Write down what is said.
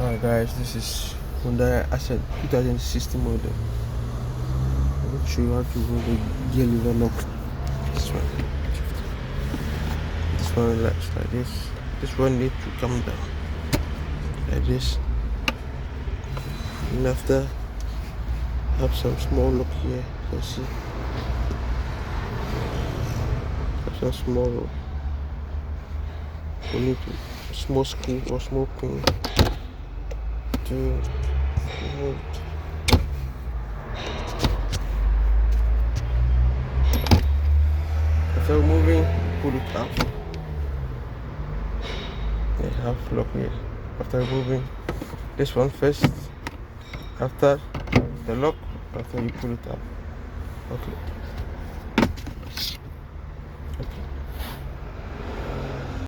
Alright guys, this is Hyundai Accent 2016 model. I'm going to show you how to hold the gear lever lock. This one. This one relax like this. This one need to come down like this. And after, have some small lock here. You can see. Have some small lock. We need to small screw or small pin to hold. After removing, pull it out. They have lock here. After removing this one first, after the lock, after you pull it out. Okay.